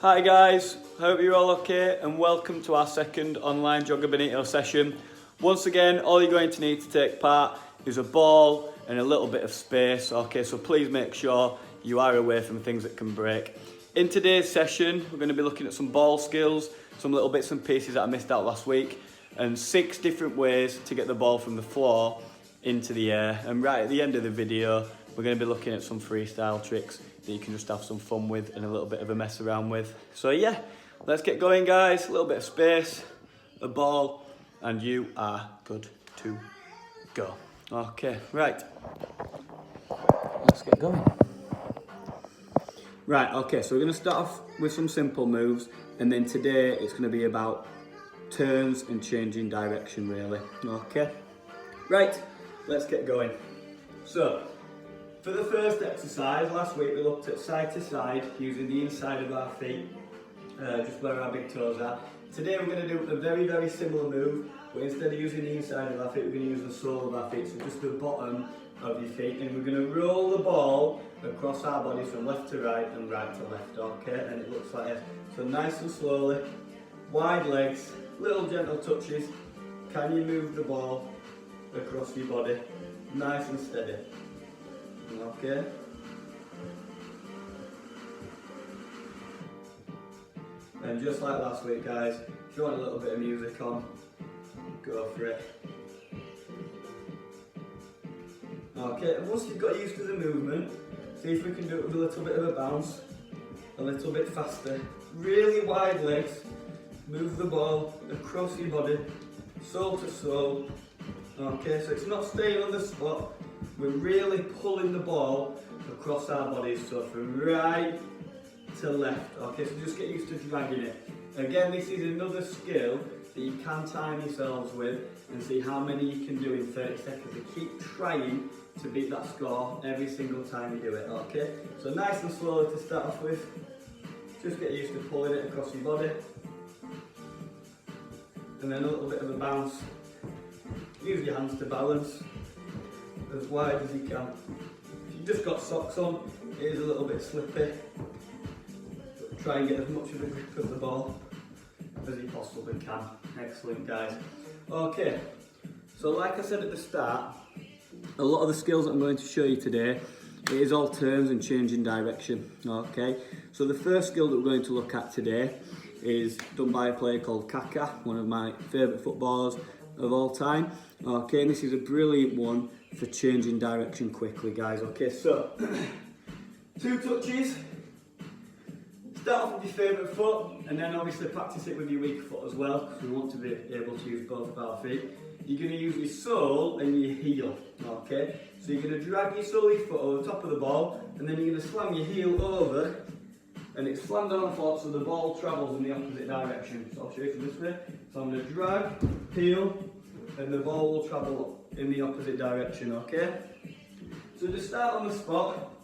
Hi guys, hope you're all okay and welcome to our second online Jogo Bonito session. Once again, all you're going to need to take part is a ball and a little bit of space, okay, so please make sure you are away from things that can break. In today's session, we're going to be looking at some ball skills, some little bits and pieces that I missed out last week, and 6 different ways to get the ball from the floor into the air. And right at the end of the video, we're going to be looking at some freestyle tricks that you can just have some fun with and a little bit of a mess around with. So yeah, let's get going guys. A little bit of space, a ball, and you are good to go. Okay, right. Let's get going. Right, okay, so we're going to start off with some simple moves, and then today it's going to be about turns and changing direction really. Okay, right, let's get going. So, for the first exercise, last week we looked at side to side using the inside of our feet, just where our big toes are. Today we're going to do a very, very similar move, but instead of using the inside of our feet, we're going to use the sole of our feet, so just the bottom of your feet, and we're going to roll the ball across our bodies from left to right and right to left, okay? And it looks like this. So nice and slowly, wide legs, little gentle touches. Can you move the ball across your body? Nice and steady. Okay. And just like last week guys, if you want a little bit of music on, go for it. Okay, and once you've got used to the movement, see if we can do it with a little bit of a bounce, a little bit faster. Really wide legs, move the ball across your body, sole to sole. Okay, so it's not staying on the spot, we're really pulling the ball across our bodies, so from right to left. Okay, so just get used to dragging it. Again, this is another skill that you can time yourselves with and see how many you can do in 30 seconds. And keep trying to beat that score every single time you do it, okay? So nice and slowly to start off with. Just get used to pulling it across your body. And then a little bit of a bounce. Use your hands to balance as wide as you can. If you've just got socks on, it is a little bit slippy. But try and get as much of a grip of the ball as you possibly can. Excellent guys. Okay, so like I said at the start, a lot of the skills that I'm going to show you today, it is all turns and changing direction. Okay, so the first skill that we're going to look at today is done by a player called Kaka, one of my favourite footballers of all time. Okay, and this is a brilliant one for changing direction quickly guys. Okay, so 2 touches. Start off with your favourite foot and then obviously practice it with your weak foot as well, because we want to be able to use both of our feet. You're going to use your sole and your heel, okay? So you're going to drag your sole of your foot over the top of the ball, and then you're going to slam your heel over, and it's slammed on the floor so the ball travels in the opposite direction. So I'll show you from this way. So I'm going to drag, heel, and the ball will travel in the opposite direction, okay? So just start on the spot,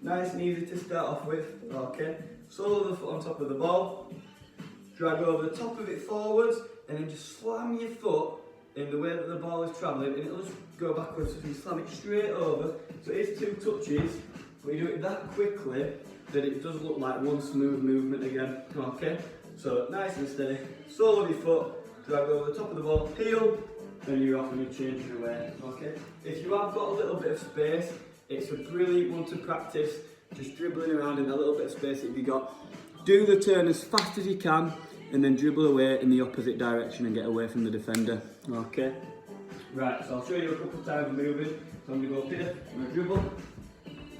nice and easy to start off with, okay? Sole of the foot on top of the ball, drag over the top of it forwards, and then just slam your foot in the way that the ball is travelling, and it'll just go backwards. So you slam it straight over. So it's 2 touches, but you do it that quickly that it does look like one smooth movement again. Okay, so nice and steady. Sole of your foot, drag over the top of the ball, heel, and you're off and you're changing away. Okay, if you have got a little bit of space, it's a brilliant one to practice. Just dribbling around in a little bit of space that you've got. Do the turn as fast as you can, and then dribble away in the opposite direction and get away from the defender. Okay? Right, so I'll show you a couple of times moving. So I'm going to go up here, I'm going to dribble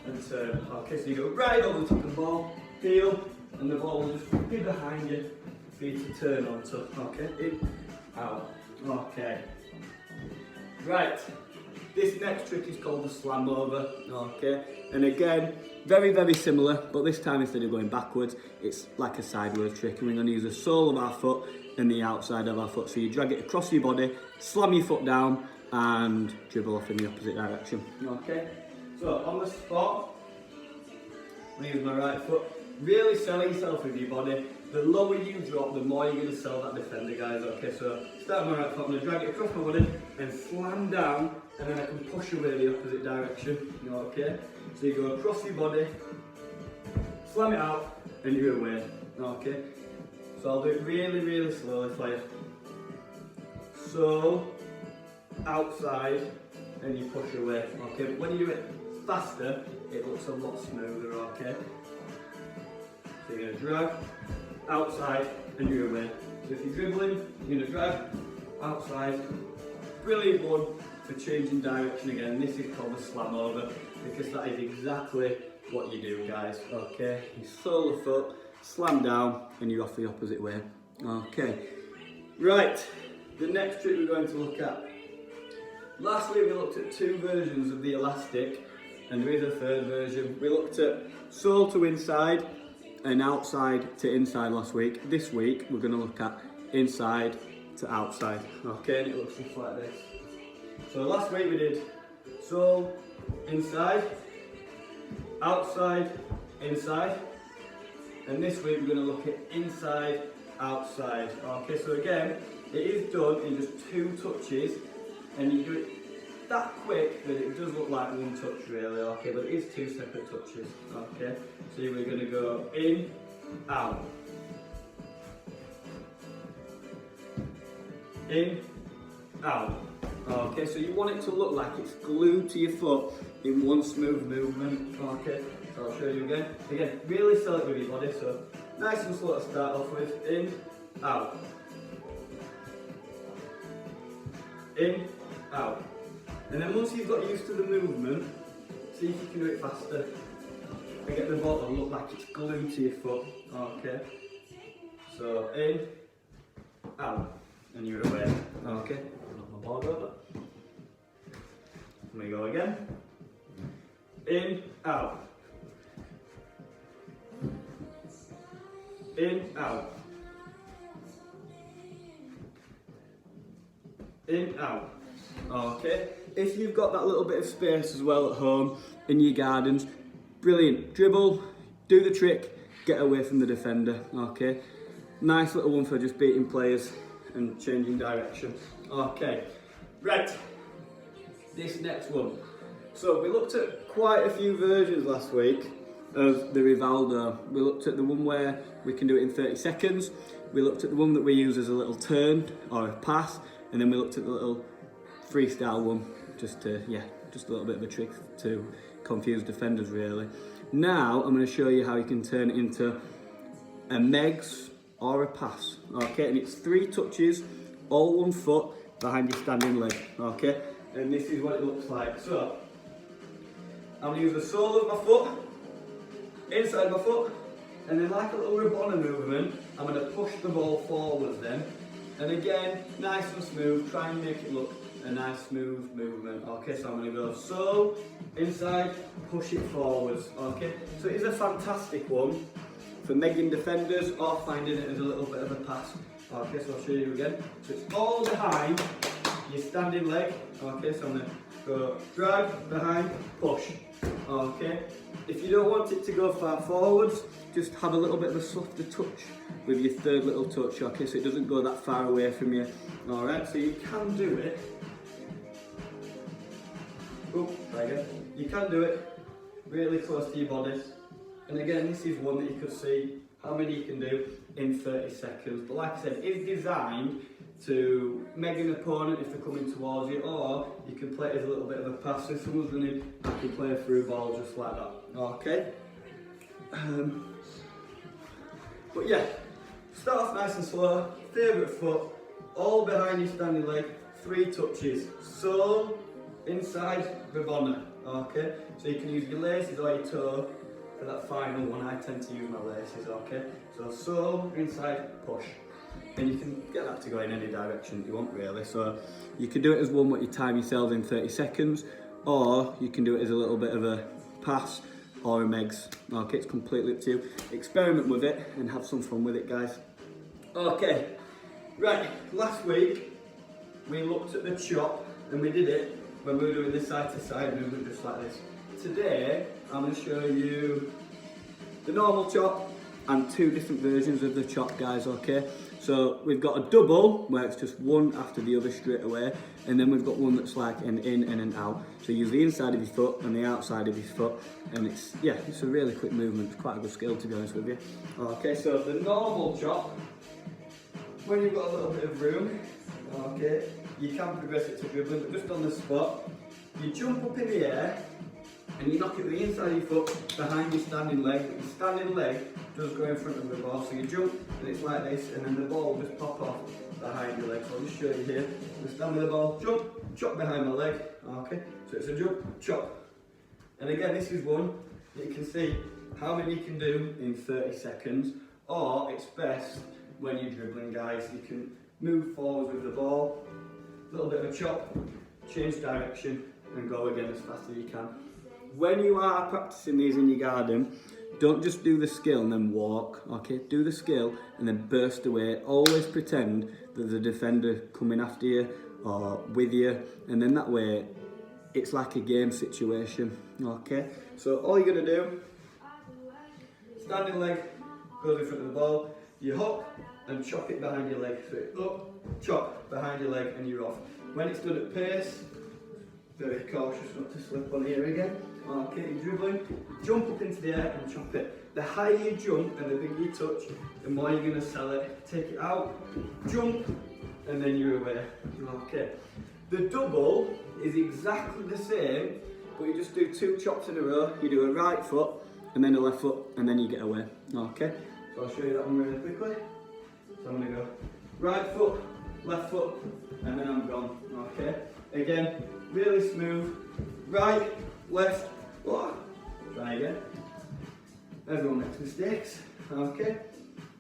and turn. Okay, so you go right over the top of the ball, heel, and the ball will just be behind you for you to turn onto. Okay? In, out. Okay. Right. This next trick is called the slam over. Okay? And again, very, very similar, but this time instead of going backwards, it's like a sideways trick, and we're going to use the sole of our foot and the outside of our foot. So you drag it across your body, slam your foot down, and dribble off in the opposite direction. Okay? So on the spot, I'm going to use my right foot. Really sell yourself with your body. The lower you drop, the more you're going to sell that defender, guys. Okay, so start with my right foot, I'm going to drag it across my body and slam down, and then I can push away the opposite direction. Okay? So you go across your body, slam it out, and you're away. Okay, so I'll do it really, really slowly for you. So, outside, and you push away. Okay, but when you do it faster, it looks a lot smoother. Okay, so you're going to drag, outside, and you're away. So if you're dribbling, you're going to drag, outside. Brilliant one for changing direction again. This is called the slam over, because that is exactly what you do, guys. Okay, you sole the foot, slam down, and you're off the opposite way. Okay, right, the next trick we're going to look at. Last week we looked at 2 versions of the elastic, and there is a 3rd version. We looked at sole to inside and outside to inside last week. This week we're going to look at inside to outside. Okay, and it looks just like this. So last week we did sole, inside, outside, inside, and this week we're going to look at inside, outside. Okay, so again, it is done in just 2 touches, and you do it that quick that it does look like 1 touch really. Okay, but it is 2 separate touches. Okay, so we're going to go in, out, in, out. Okay, so you want it to look like it's glued to your foot in one smooth movement. Okay, so I'll show you again. Again, really sell it with your body, so nice and slow to start off with. In, out. In, out. And then once you've got used to the movement, see if you can do it faster. And get the ball to look like it's glued to your foot. Okay, so in, out, and you're away. Okay. Ball over. And we go again. In, out. In, out. In, out. Okay. If you've got that little bit of space as well at home in your gardens, brilliant. Dribble, do the trick, get away from the defender. Okay. Nice little one for just beating players and changing direction. Okay, right, this next one. So we looked at quite a few versions last week of the Rivaldo. We looked at the one where we can do it in 30 seconds. We looked at the one that we use as a little turn or a pass, and then we looked at the little freestyle one, just a little bit of a trick to confuse defenders really. Now I'm going to show you how you can turn it into a megs or a pass. Okay, and it's 3 touches, all 1 foot behind your standing leg. Okay, and this is what it looks like. So I'm going to use the sole of my foot, inside my foot, and then like a little Rabona movement, I'm going to push the ball forwards then. And again, nice and smooth, try and make it look a nice smooth movement. Okay, so I'm going to go sole, inside, push it forwards. Okay, so it is a fantastic one for megging defenders or finding it as a little bit of a pass. Okay, so I'll show you again. So it's all behind your standing leg. Okay, so I'm going to go drag, behind, push. Okay, if you don't want it to go far forwards, just have a little bit of a softer touch with your 3rd little touch. Okay, so it doesn't go that far away from you. Alright, so you can do it. Oh, try again. You can do it really close to your body. And again, this is one that you could see how many you can do in 30 seconds. But like I said, it's designed to meg an opponent if they're coming towards you, or you can play it as a little bit of a pass. So if someone's running, I can play a through ball just like that. Okay? But yeah, start off nice and slow. Favourite foot, all behind your standing leg, 3 touches. Sole, inside, Rabona. Okay? So you can use your laces or your toe. For that final one, I tend to use my laces, okay? So sole, inside, push. And you can get that to go in any direction you want really. So you can do it as one what you time yourself in 30 seconds, or you can do it as a little bit of a pass or a megs. Okay, it's completely up to you. Experiment with it and have some fun with it, guys. Okay, right, last week we looked at the chop and we did it when we were doing this side to side movement just like this. Today, I'm going to show you the normal chop and two different versions of the chop, guys, okay? So we've got a double, where it's just one after the other straight away, and then we've got one that's like an in and an out. So you use the inside of your foot and the outside of your foot, and it's a really quick movement. It's quite a good skill, to be honest with you. Okay, so the normal chop, when you've got a little bit of room, okay, you can progress it to dribbling, but just on the spot, you jump up in the air, and you knock it with the inside of your foot behind your standing leg, but your standing leg does go in front of the ball. So you jump, and it's like this, and then the ball will just pop off behind your leg. So I'll just show you here. We stand with the ball, jump, chop behind my leg, okay? So it's a jump, chop. And again, this is one that you can see how many you can do in 30 seconds, or it's best when you're dribbling, guys. You can move forward with the ball, a little bit of a chop, change direction, and go again as fast as you can. When you are practicing these in your garden, don't just do the skill and then walk, okay? Do the skill and then burst away. Always pretend that there's a defender coming after you or with you, and then that way it's like a game situation, okay? So all you're gonna do, standing leg goes in front of the ball, you hop and chop it behind your leg. So it's up, chop behind your leg, and you're off. When it's done at pace, very cautious not to slip on here again. Okay, you're dribbling, jump up into the air and chop it. The higher you jump and the bigger you touch, the more you're going to sell it. Take it out, jump, and then you're away. Okay. The double is exactly the same, but you just do two chops in a row. You do a right foot, and then a left foot, and then you get away. Okay, so I'll show you that one really quickly. So I'm going to go right foot, left foot, and then I'm gone. Okay, again, really smooth. Right, left, oh, try again. Everyone makes mistakes, okay?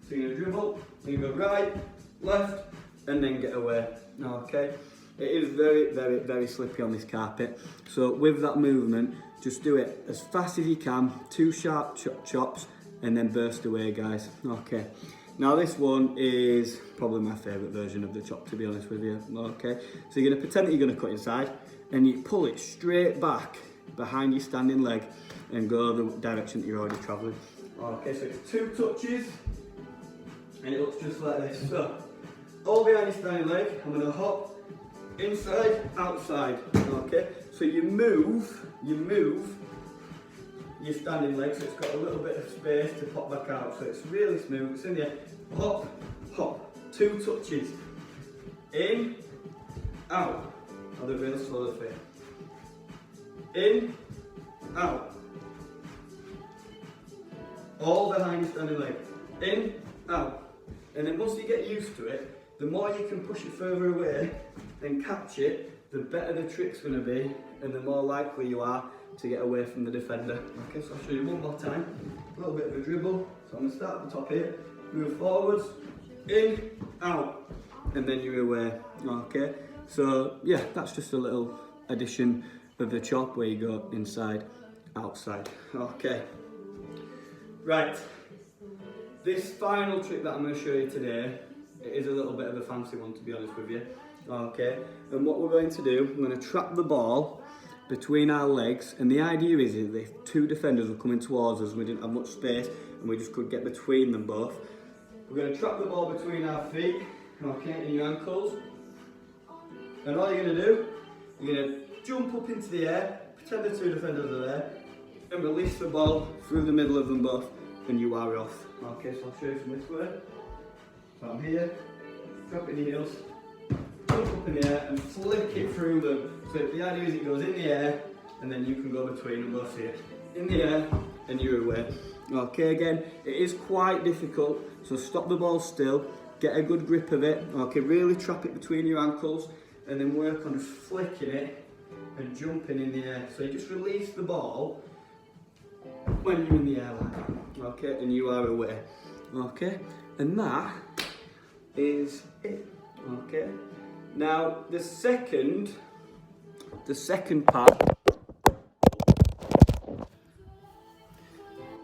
So you're gonna dribble, you go right, left, and then get away, okay? It is very, very, very slippy on this carpet. So with that movement, just do it as fast as you can, two sharp chops, and then burst away, guys, okay? Now this one is probably my favourite version of the chop, to be honest with you, okay? So you're gonna pretend that you're gonna cut inside, and you pull it straight back behind your standing leg and go the direction that you're already travelling. Okay, so it's two touches and it looks just like this. So, all behind your standing leg, I'm going to hop inside, outside, okay? So you move your standing leg, so it's got a little bit of space to pop back out, so it's really smooth. It's in there, hop, hop, two touches, in, out. I'll do it real slowly for you. In, out. All behind your standing leg. In, out. And then once you get used to it, the more you can push it further away and catch it, the better the trick's going to be, and the more likely you are to get away from the defender. Okay, so I'll show you one more time. A little bit of a dribble. So I'm going to start at the top here, move forwards, in, out, and then you're away. Okay. So yeah, that's just a little addition of the chop where you go inside, outside. Okay. Right. This final trick that I'm going to show you today, it is a little bit of a fancy one, to be honest with you. Okay. And what we're going to do, I'm going to trap the ball between our legs, and the idea is that if two defenders were coming towards us, we didn't have much space, and we just could get between them both. We're going to trap the ball between our feet, okay, and your ankles. And all you're going to do, you're going to jump up into the air, pretend the two defenders are there, and release the ball through the middle of them both, and you are off. Okay, so I'll show you from this way. So I'm here, dropping the heels, jump up in the air and flick it through them. So the idea is it goes in the air, and then you can go between them both here. In the air, and you're away. Okay, again, it is quite difficult, so stop the ball still, get a good grip of it, okay, really trap it between your ankles, and then work on just flicking it and jumping in the air. So you just release the ball when you're in the air like that, okay, and you are away, okay, and that is it, okay. Now the second part,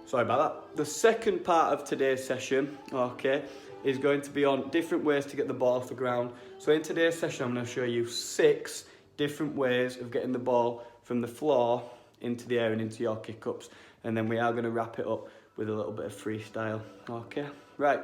sorry about that, the second part of today's session, okay, is going to be on different ways to get the ball off the ground. So in today's session, I'm going to show you 6 different ways of getting the ball from the floor into the air and into your kick-ups. And then we are going to wrap it up with a little bit of freestyle. Okay, right.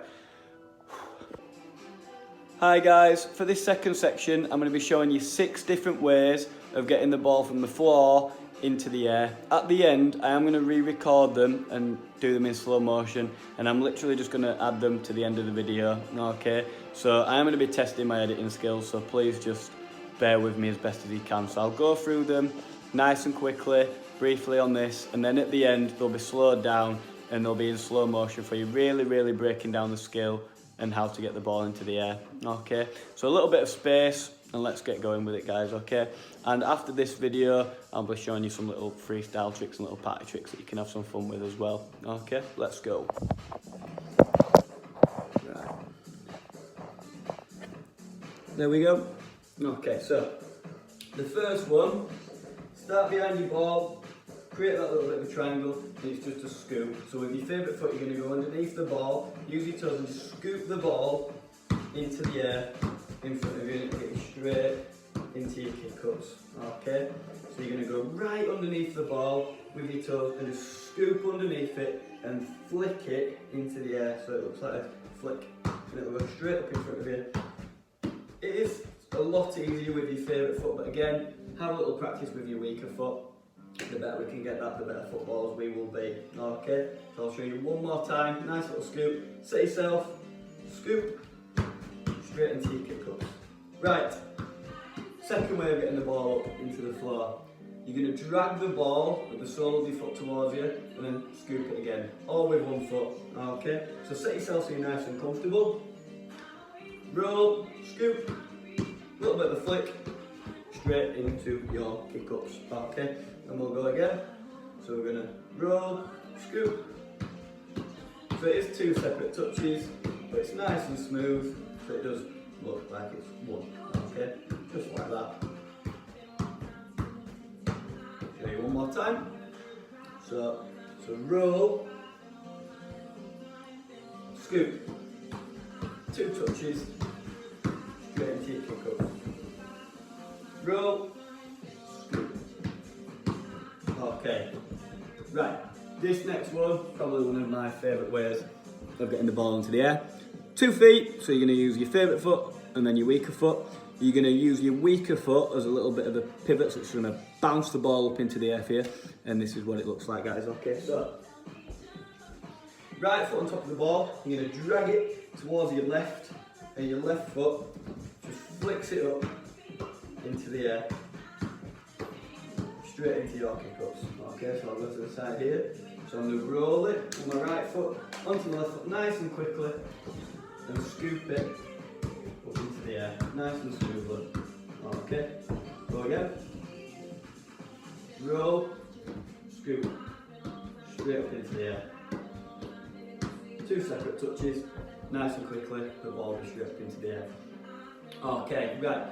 Hi guys, for this second section I'm going to be showing you 6 different ways of getting the ball from the floor into the air. At the end I am going to re-record them and do them in slow motion, and I'm literally just going to add them to the end of the video. Okay, so I am going to be testing my editing skills, so please just bear with me as best as you can. So I'll go through them nice and quickly, briefly on this, and then at the end they'll be slowed down and they'll be in slow motion for you, really breaking down the skill and how to get the ball into the air. Okay, so a little bit of space and let's get going with it, guys. Okay, and after this video I'll be showing you some little freestyle tricks and little party tricks that you can have some fun with as well. Okay, let's go. Right. There we go. Okay, so the first one, start behind your ball, create that little bit of a triangle, and it's just a scoop. So with your favourite foot, you're going to go underneath the ball, use your toes and just scoop the ball into the air in front of you, and it'll get you straight into your kick-ups. Okay? So you're going to go right underneath the ball with your toes and just scoop underneath it and flick it into the air so it looks like a flick, and it'll go straight up in front of you. It is a lot easier with your favourite foot, but again, have a little practice with your weaker foot. The better we can get that, the better footballers we will be. Okay, so I'll show you one more time. Nice little scoop. Set yourself, scoop, straight into your kick-ups. Right, second way of getting the ball up into the floor. You're going to drag the ball with the sole of your foot towards you and then scoop it again, all with one foot. Okay, so set yourself so you're nice and comfortable. Roll, scoop, a little bit of a flick, straight into your kick-ups. Okay, and we'll go again. So we're going to roll, scoop. So it is 2 separate touches, but it's nice and smooth, so it does look like it's one. Okay, just like that. Show you one more time. So roll, scoop, 2 touches, straight into your kick-ups. Roll, scoop. Okay, right, this next one, probably one of my favourite ways of getting the ball into the air. 2 feet, so you're going to use your favourite foot and then your weaker foot. You're going to use your weaker foot as a little bit of a pivot, so it's going to bounce the ball up into the air for you, and this is what it looks like, guys. Okay, so right foot on top of the ball, you're going to drag it towards your left, and your left foot just flicks it up into the air, straight into your kick-ups. Okay, so I'll go to the side here. So I'm going to roll it with my right foot onto the left foot nice and quickly and scoop it up into the air, nice and smoothly. Okay, go again. Roll, scoop, straight up into the air. 2 separate touches, nice and quickly, the ball will straight up into the air. Okay, right.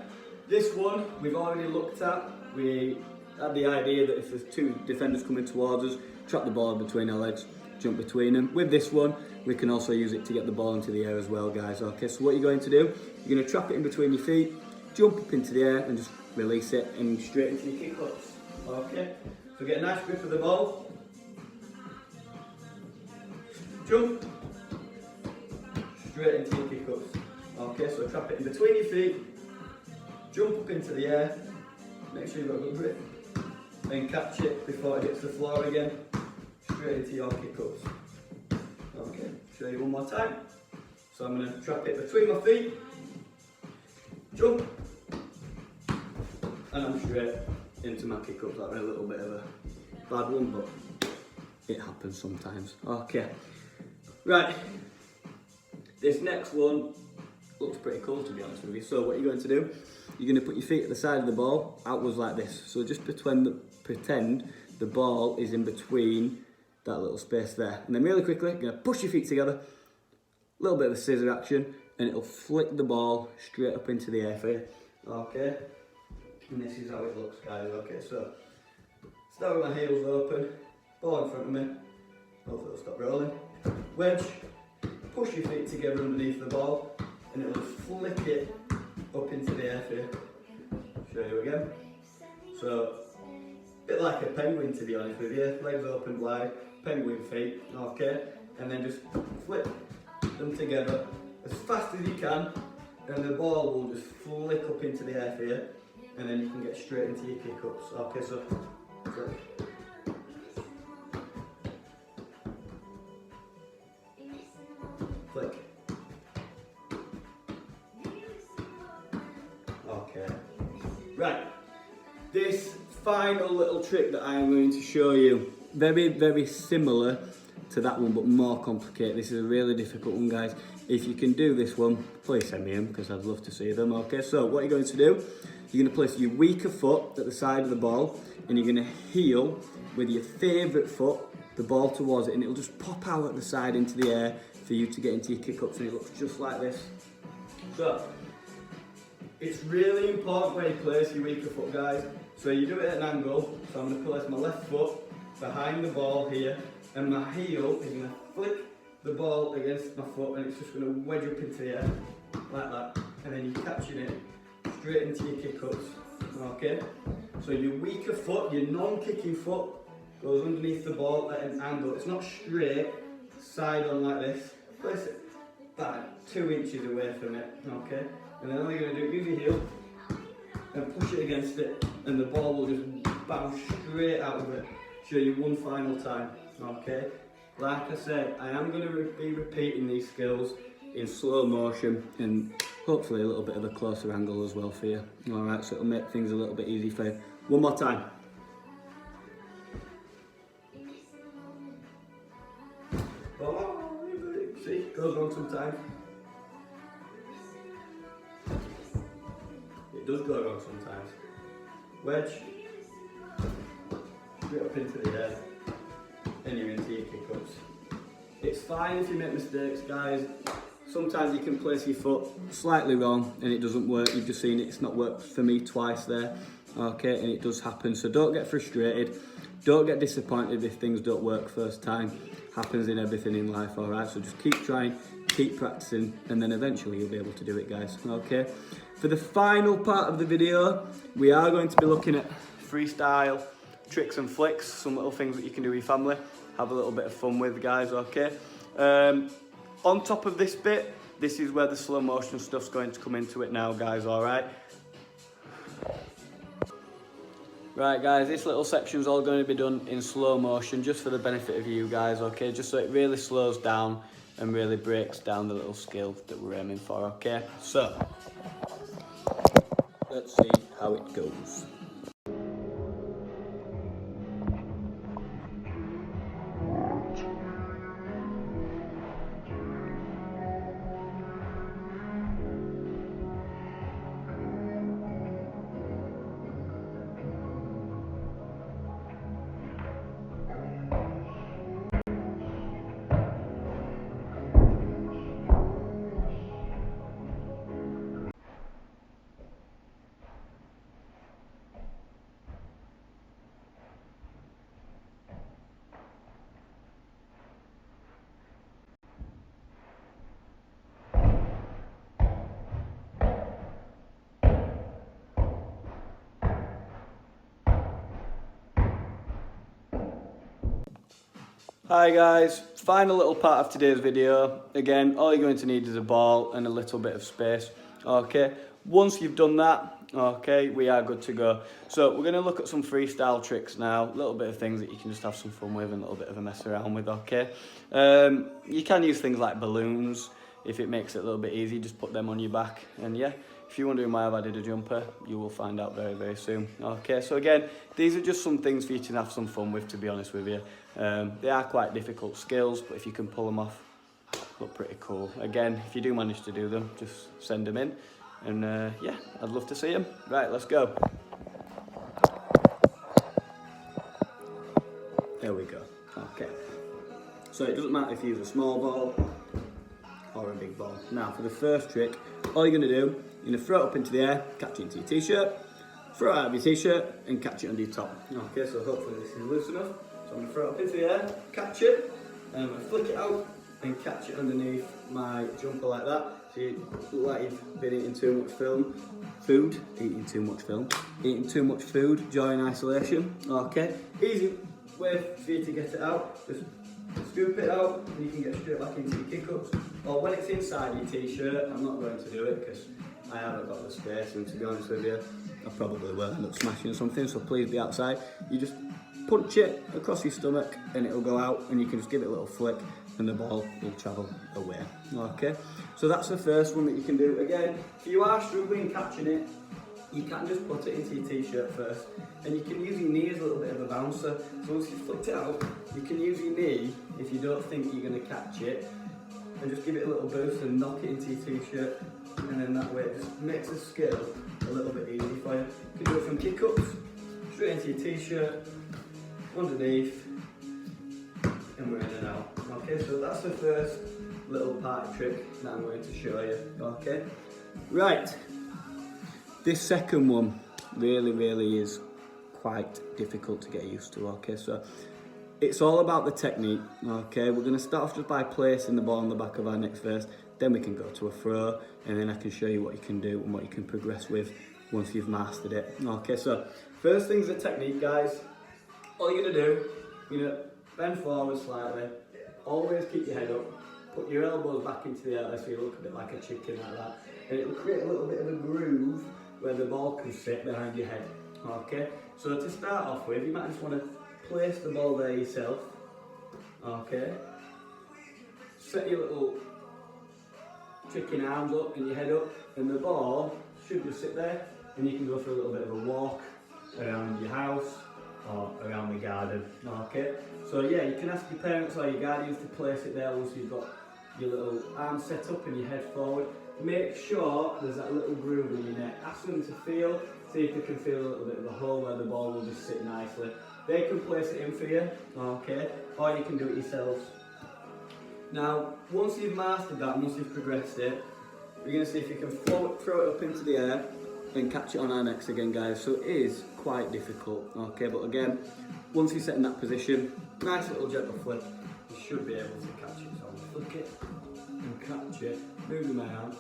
This one we've already looked at. We had the idea that if there's 2 defenders coming towards us, trap the ball between our legs, jump between them. With this one, we can also use it to get the ball into the air as well, guys. Okay, so what you're going to do, you're going to trap it in between your feet, jump up into the air and just release it and straight into your kick-ups. Okay, so get a nice grip of the ball, jump, straight into your kick-ups. Okay, so trap it in between your feet, jump up into the air, make sure you've got a good grip, then catch it before it hits the floor again, straight into your kick-ups. Okay, show you one more time. So I'm going to trap it between my feet, jump, and I'm straight into my kick-ups. That was a little bit of a bad one, but it happens sometimes. Okay, right, this next one looks pretty cool, to be honest with you. So what you're going to do, you're going to put your feet at the side of the ball, outwards like this. So just pretend the ball is in between that little space there. And then really quickly, you're going to push your feet together, a little bit of a scissor action, and it'll flick the ball straight up into the air for you. Okay, and this is how it looks, guys. Okay, so start with my heels open, ball in front of me, hopefully it'll stop rolling. Wedge, push your feet together underneath the ball, and it'll just flick it up into the air for you. Show you again. So, a bit like a penguin, to be honest with you. Legs open wide, penguin feet, okay? And then just flip them together as fast as you can, and the ball will just flick up into the air for you, and then you can get straight into your kick-ups. Okay, so flick. Okay. Right. This final little trick that I am going to show you, very, very similar to that one, but more complicated. This is a really difficult one, guys. If you can do this one, please send me them, because I'd love to see them. Okay, so what you're going to do, you're going to place your weaker foot at the side of the ball, and you're going to heel with your favourite foot the ball towards it, and it'll just pop out at the side into the air for you to get into your kick-ups, and it looks just like this. So, it's really important where you place your weaker foot, guys. So you do it at an angle, so I'm going to place my left foot behind the ball here, and my heel is going to flick the ball against my foot, and it's just going to wedge up into the air, like that, and then you're catching it straight into your kick-ups, okay? So your weaker foot, your non-kicking foot, goes underneath the ball at an angle. It's not straight, side on like this. Place it about 2 inches away from it, okay? And then all you're going to do, use your heel, and push it against it, and the ball will just bounce straight out of it. Show you one final time, okay? Like I said, I am going to be repeating these skills in slow motion and hopefully a little bit of a closer angle as well for you. Alright, so it'll make things a little bit easy for you. One more time. Oh, see, it goes wrong sometimes. It does go wrong sometimes. Wedge. Straight up into the air. And you're into your kick-ups. It's fine if you make mistakes, guys. Sometimes you can place your foot slightly wrong and it doesn't work. You've just seen it, it's not worked for me twice there. Okay, and it does happen. So don't get frustrated. Don't get disappointed if things don't work first time. Happens in everything in life, alright? So just keep trying, keep practicing, and then eventually you'll be able to do it, guys. Okay? For the final part of the video, we are going to be looking at freestyle tricks and flicks, some little things that you can do with your family, have a little bit of fun with, guys, okay? On top of this bit, this is where the slow motion stuff's going to come into it now, guys, alright? Right, guys, this little section's all going to be done in slow motion, just for the benefit of you guys, okay? Just so it really slows down and really breaks down the little skill that we're aiming for, okay? So, let's see how it goes. Hi guys, final little part of today's video. Again, all you're going to need is a ball and a little bit of space. Okay, once you've done that, okay, we are good to go. So we're going to look at some freestyle tricks now, a little bit of things that you can just have some fun with and a little bit of a mess around with, okay? You can use things like balloons if it makes it a little bit easy, just put them on your back, and yeah. If you're wondering why I've added a jumper, you will find out very, very soon. Okay, so again, these are just some things for you to have some fun with, to be honest with you. They are quite difficult skills, but if you can pull them off, look pretty cool. Again, if you do manage to do them, just send them in. And yeah, I'd love to see them. Right, let's go. There we go. Okay. So it doesn't matter if you use a small ball or a big ball. Now, for the first trick, all you're going to do, you're going to throw it up into the air, catch it into your t-shirt, throw it out of your t-shirt, and catch it under your top. Okay, so hopefully this is loose enough. So I'm going to throw it up into the air, catch it, and I'm going to flick it out and catch it underneath my jumper like that. So you look like you've been eating too much eating too much food during isolation. Okay, easy way for you to get it out, just scoop it out and you can get straight back into your kick-ups. Or when it's inside your t-shirt, I'm not going to do it because I haven't got the space, and to be honest with you, I probably will end up smashing something, so please be outside. You just punch it across your stomach and it'll go out, and you can just give it a little flick and the ball will travel away. Okay, so that's the first one that you can do. Again, if you are struggling catching it, you can just put it into your t-shirt first, and you can use your knee as a little bit of a bouncer. So once you've flicked it out, you can use your knee if you don't think you're going to catch it, and just give it a little boost and knock it into your t-shirt, and then that way it just makes the skill a little bit easier for you. You can do it from kick-ups, straight into your t-shirt, underneath, and we're in and out. Okay, so that's the first little party trick that I'm going to show you. Okay, right. This second one really is quite difficult to get used to. Okay, so it's all about the technique. Okay, we're going to start off just by placing the ball on the back of our necks first, then we can go to a throw, and then I can show you what you can do and what you can progress with once you've mastered it. Okay, so first thing's the technique, guys. All you're going to do, you're going to bend forward slightly, always keep your head up, put your elbows back into the air so you look a bit like a chicken like that, and it will create a little bit of a groove where the ball can sit behind your head. Okay, so to start off with, you might just want to place the ball there yourself. Okay, set your little chicken arms up and your head up, and the ball should just sit there, and you can go for a little bit of a walk around your house or around the garden. Okay, so yeah, you can ask your parents or your guardians to place it there once you've got your little arms set up and your head forward. Make sure there's that little groove in your neck. Ask them to feel, see if they can feel a little bit of a hole where the ball will just sit nicely. They can place it in for you, okay, or you can do it yourselves. Now, once you've mastered that, once you've progressed it, you're going to see if you can throw it up into the air and catch it on our necks again, guys. So it is quite difficult, okay, but again, once you set in that position, nice little gentle flick, you should be able to catch it. So I'm going to flick it and catch it, moving my arm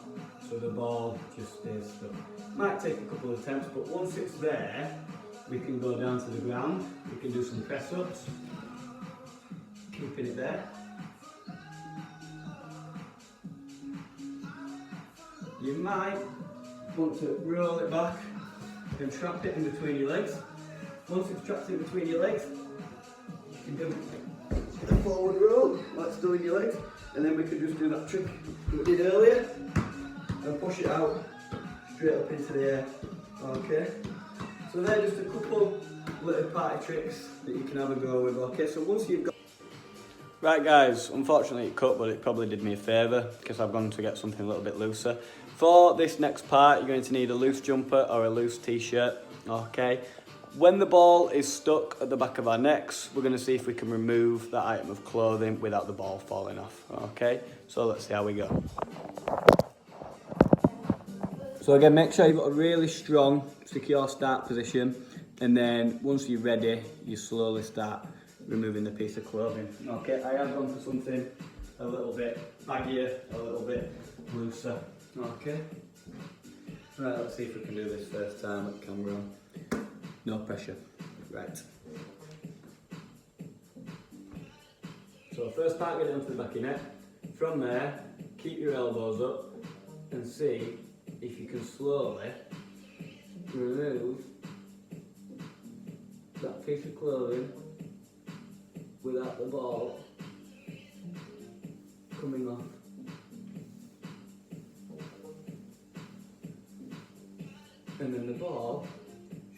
so the ball just stays stuck. Might take a couple of attempts, but once it's there, we can go down to the ground, we can do some press ups, keeping it there. You might want to roll it back and trap it in between your legs. Once it's trapped in between your legs, you can do a forward roll, like still in your legs, and then we can just do that trick we did earlier and push it out straight up into the air. Okay, so they're just a couple little party tricks that you can have a go with. Okay, so once you've got... Right guys, unfortunately it cut, but it probably did me a favour because I've gone to get something a little bit looser. For this next part, you're going to need a loose jumper or a loose t-shirt. Okay, when the ball is stuck at the back of our necks, we're going to see if we can remove that item of clothing without the ball falling off. Okay, so let's see how we go. So again, make sure you've got a really strong, secure start position, and then once you're ready, you slowly start removing the piece of clothing. Okay, I have gone for something a little bit baggier, a little bit looser. Okay, right, let's see if we can do this first time at camera on. No pressure. Right. So first part, get it onto the back of your neck. From there, keep your elbows up and see if you can slowly remove that piece of clothing without the ball coming off. And then the ball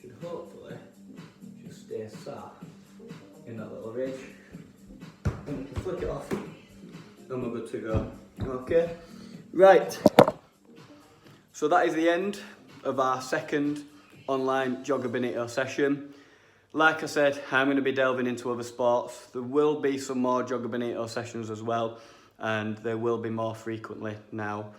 should hopefully just stay sat in that little ridge. And we can flick it off and we're good to go. Okay, right. So that is the end of our second online Jogo Bonito session. Like I said, I'm going to be delving into other sports. There will be some more Jogo Bonito sessions as well, and there will be more frequently now.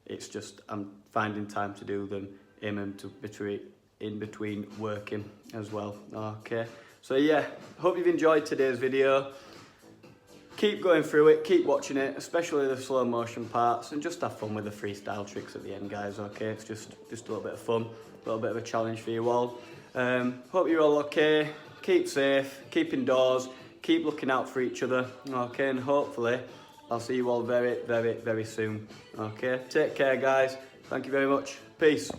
It's just I'm finding time to do them in between working as well. Okay, so yeah, hope you've enjoyed today's video. Keep going through it, keep watching it, especially the slow motion parts, and just have fun with the freestyle tricks at the end, guys. Okay, it's just a little bit of fun, a little bit of a challenge for you all. Hope you're all okay. keep safe, keep indoors, keep looking out for each other, okay, and hopefully I'll see you all very, very, very soon, okay? Take care, guys. Thank you very much. Peace.